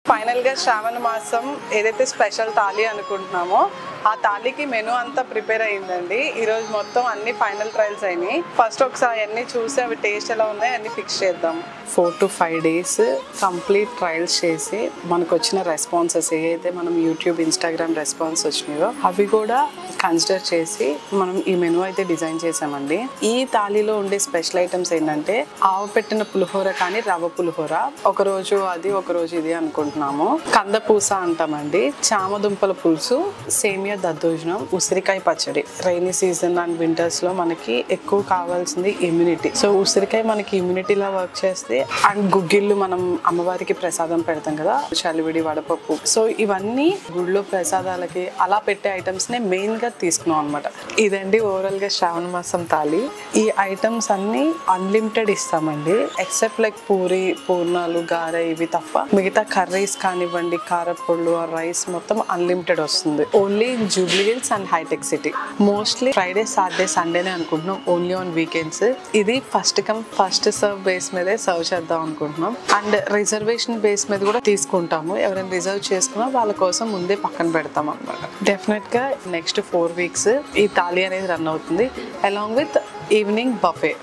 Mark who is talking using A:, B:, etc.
A: Final గా శ్రావణ మాసం ఏదైతే స్పెషల్ థాలీ అనుకుంటున్నామో ఆ థాలీకి మెనూ అంతా ప్రిపేర్ అయ్యిందండి. ఈ రోజు మొత్తం అన్ని ఫైనల్ ట్రయల్స్ అయినాయి. ఫస్ట్ ఒకసారి అన్ని చూసి అవి టేస్ట్ ఎలా ఉన్నాయి అన్ని ఫిక్స్ చేద్దాం. 4 to 5 days కంప్లీట్ ట్రయల్స్ చేసి మనకు వచ్చిన రెస్పాన్సెస్ ఏదైతే మనం యూట్యూబ్ ఇన్స్టాగ్రామ్ రెస్పాన్స్ వచ్చినాయో అవి కూడా కన్సిడర్ చేసి మనం ఈ మెనూ అయితే డిజైన్ చేసామండి. ఈ థాలీలో ఉండే స్పెషల్ ఐటమ్స్ ఏంటంటే ఆవు పెట్టిన పులిహోర కానీ రవ్వ పులిహోర, ఒక రోజు అది ఒక రోజు ఇది అనుకుంటున్నాము. కందపూస అంటామండి, చామదుంపల పులుసు, సేమియా దద్దోజనం, ఉసిరికాయ పచ్చడి. రైనీ సీజన్ అండ్ వింటర్స్ లో మనకి ఎక్కువ కావాల్సింది ఇమ్యూనిటీ. సో ఉసిరికాయ మనకి ఇమ్యూనిటీలా వర్క్ చేస్తే, అండ్ గుగ్గిళ్ళు మనం అమ్మవారికి ప్రసాదం పెడతాం కదా, చలివిడి వడపప్పు. సో ఇవన్నీ గుళ్ళో ప్రసాదాలకి అలా పెట్టే ఐటమ్స్ నే మెయిన్ గా తీసుకున్నాం అనమాట. ఇదండి ఓవరాల్ గా శ్రావణ మాసం థాలీ. ఈ ఐటమ్స్ అన్ని అన్లిమిటెడ్ ఇస్తామండి, ఎక్సెప్ట్ లైక్ పూరి, పూర్ణాలు, గారె ఇవి తప్ప మిగతా కర్రీస్ కానివ్వండి, కారపొళ్ళు, రైస్ మొత్తం అన్లిమిటెడ్ వస్తుంది. Only in Jubilee Hills and హైటెక్ సిటీ. మోస్ట్లీ ఫ్రైడే, సాటర్డే, సండేనే అనుకుంటున్నాం, ఓన్లీ ఆన్ వీకెండ్స్. ఇది first come first serve base మీదే సర్వ్ చేద్దాం అనుకుంటున్నాం. అండ్ రిజర్వేషన్ బేస్ మీద కూడా తీసుకుంటాము. ఎవరైనా రిజర్వ్ చేసుకున్నా వాళ్ళ కోసం ముందే పక్కన పెడతాం అనమాట. డెఫినెట్ గా నెక్స్ట్ 4 weeks ఈ థాలీ అనేది రన్ అవుతుంది, అలాంగ్ విత్ ఈవినింగ్ బఫే.